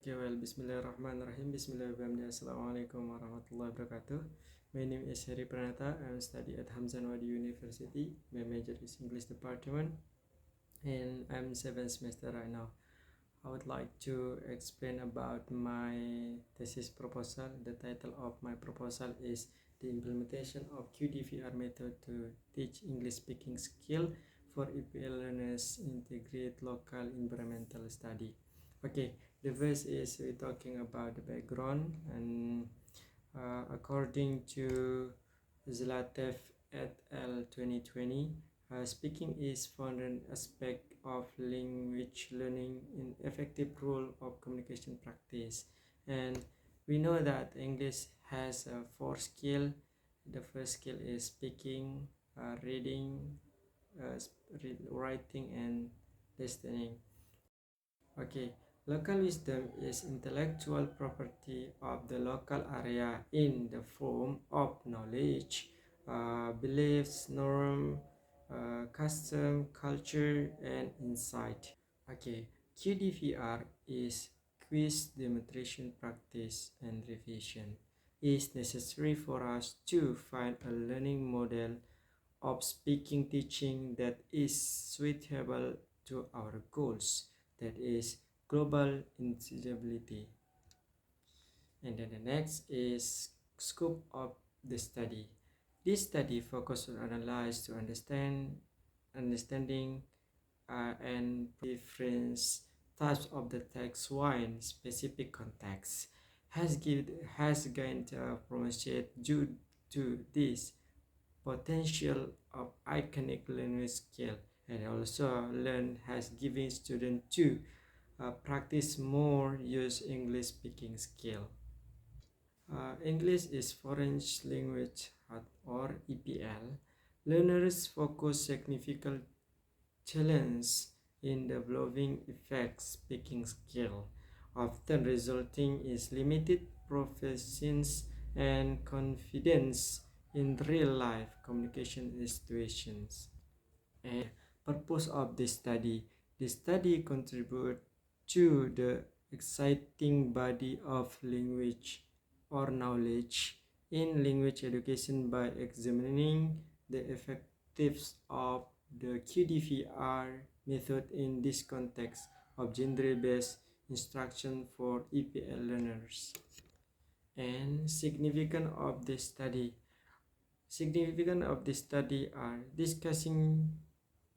Okay, well, Bismillahirrahmanirrahim. Bismillahirrahmanirrahim. Assalamualaikum warahmatullahi wabarakatuh. My name is Heri Pranata. I study at Hamzanwadi University. My major is English department, and I'm 7th semester right now. I would like to explain about my thesis proposal. The title of my proposal is the implementation of QDVR method to teach English speaking skill for EPL learners integrate local environmental study. Okay, the first is we're talking about the background, and according to Zlatev et al. 2020, speaking is found aspect of language learning in effective role of communication practice. And we know that English has four skills. The first skill is speaking, reading, writing, and listening. Okay, local wisdom is intellectual property of the local area in the form of knowledge, beliefs, norm, custom, culture, and insight. Okay, QDVR is quiz demonstration practice and revision. It is necessary for us to find a learning model of speaking teaching that is suitable to our goals, that is global intelligibility. And then the next is scope of the study. This study focuses on analyze to understanding and different types of the text wine specific context has gained promotion due to this potential of iconic learning skill, and also learn has given students to practice more use English speaking skill. English is foreign language or EPL. Learners focus significant challenge in developing effective speaking skill, often resulting in limited proficiency and confidence in real-life communication situations. And purpose of this study. The study contributes to the exciting body of language or knowledge in language education by examining the effectiveness of the QDVR method in this context of genre-based instruction for EPL learners. And significance of this study. Significance of this study are discussing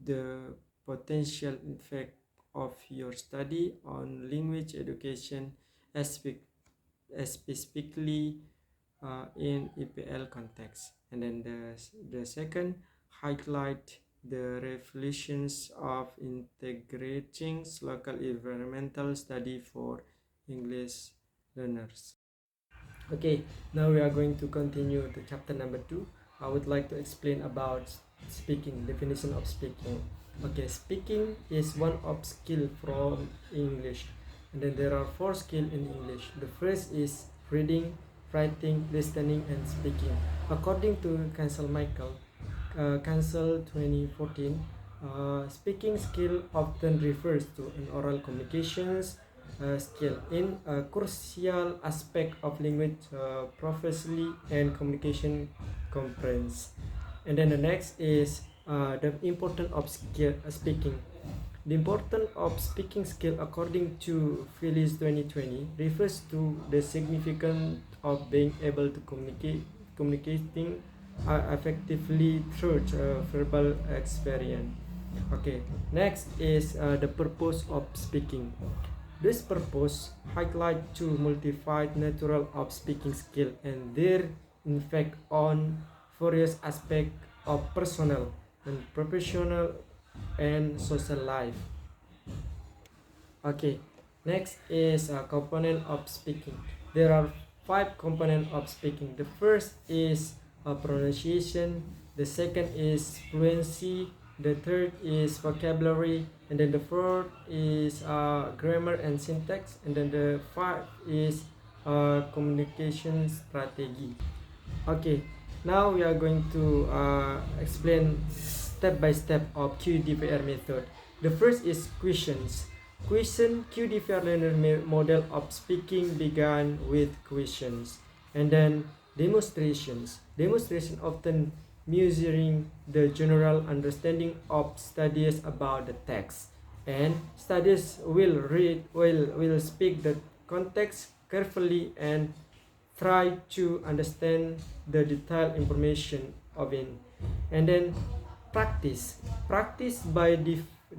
the potential effect of your study on language education, specifically in EPL context. And then the second, highlight the revolutions of integrating local environmental study for English learners. Okay, now we are going to continue to chapter number 2. I would like to explain about speaking, definition of speaking. Okay, speaking is one of skill from English, and then there are four skills in English. The first is reading, writing, listening, and speaking. According to Cancel Michael, Cancel 2014, speaking skill often refers to an oral communications skill in a crucial aspect of language prophecy and communication comprehension. And then the next is the importance of speaking. The importance of speaking skill, according to Phyllis 2020, refers to the significance of being able to communicating effectively through verbal experience. Okay, next is the purpose of speaking. This purpose highlight to multiplied natural of speaking skill and their effect on various aspects of personal and professional and social life. Okay, next is a component of speaking. There are 5 components of speaking. The first is pronunciation, the second is fluency, the third is vocabulary, and then the fourth is grammar and syntax, and then the fourth is communication strategy. Okay, now we are going to explain step by step of QDVR method. The first is questions. question QDVR learner model of speaking began with questions, and then demonstrations. Demonstration often measuring the general understanding of studies about the text, and studies will speak the context carefully and try to understand the detailed information of it. And then practice by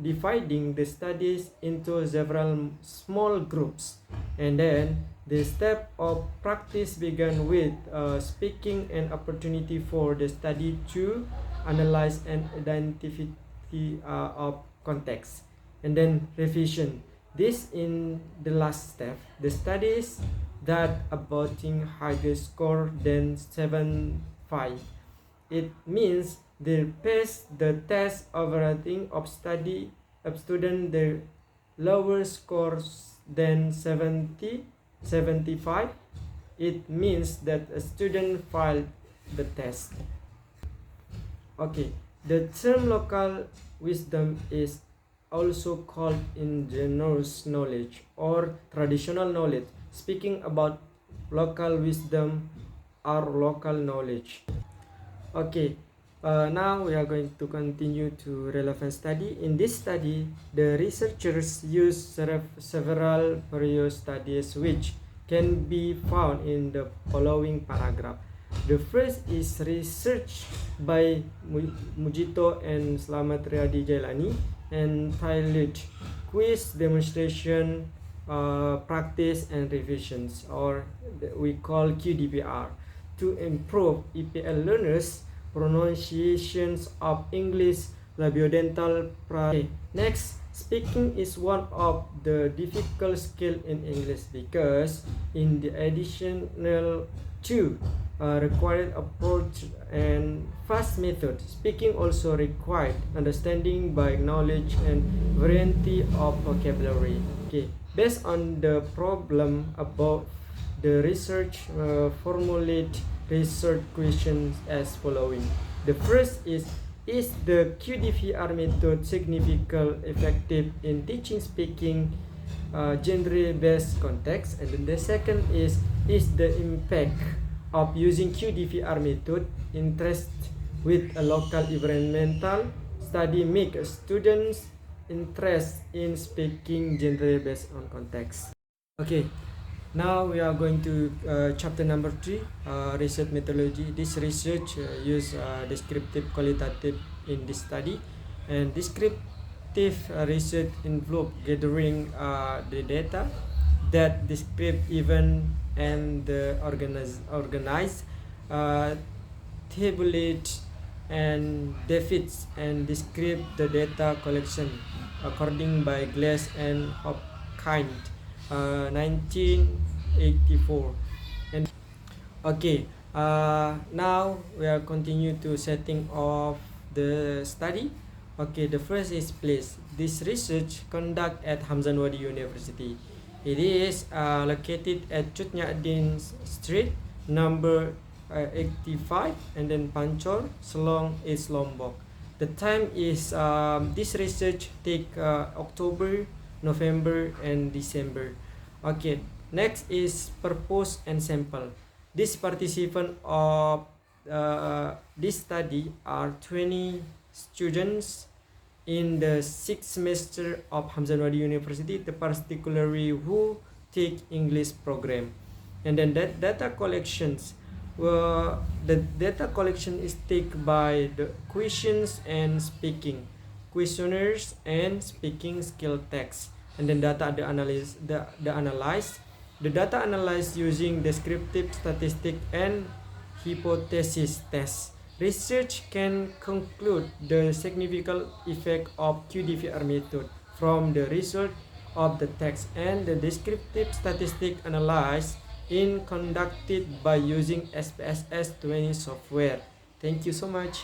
dividing the studies into several small groups, and then the step of practice began with speaking an opportunity for the study to analyze and identify of context, and then revision. This in the last step, the studies that abouting higher score than 7.5. It means they pass the test overrating of study of student the lower scores than 75. It means that a student failed the test. Okay, the term local wisdom is also called indigenous knowledge or traditional knowledge, speaking about local wisdom or local knowledge. Okay, now we are going to continue to relevant study. In this study, the researchers use several previous studies which can be found in the following paragraph. The first is research by Mujito and Slamet Riyadi Jailani entitled Quiz Demonstration Practice and Revisions, or we call QDPR, to improve EPL learners' pronunciations of English labiodental. Next, speaking is one of the difficult skill in English because in the additional two required approach and fast method, speaking also required understanding by knowledge and variety of vocabulary. Okay, based on the problem about the research formulate research questions as following. The first is the QDVR method significantly effective in teaching speaking genre-based context? And then the second is the impact of using QDVR method interest with a local environmental study make students interest in speaking genre based on context? Okay, now we are going to chapter number 3, research methodology. This research use descriptive qualitative in this study, and descriptive research involve gathering the data that describe event and organize tabulate and defeats and describe the data collection according by Glass and Hopkind 1984. And okay, now we are continue to setting of the study. Okay, the first is place. This research conduct at Hamzanwadi University. It is located at Cutnyadin Street, number 85, and then Pancor, Selong, East Lombok. The time is this research take October, November, and December. Okay, next is purpose and sample. This participant of this study are 20 students in the 6th semester of Hamzanwadi University, particularly who take English program. And then that data collections, the data collection is taken by the questions and speaking, questionnaires and speaking skill text. And then data the analyze the data analyzed using descriptive statistic and hypothesis test. Research can conclude the significant effect of QDVR method from the result of the text and the descriptive statistic analysis in conducted by using SPSS 20 software. Thank you so much.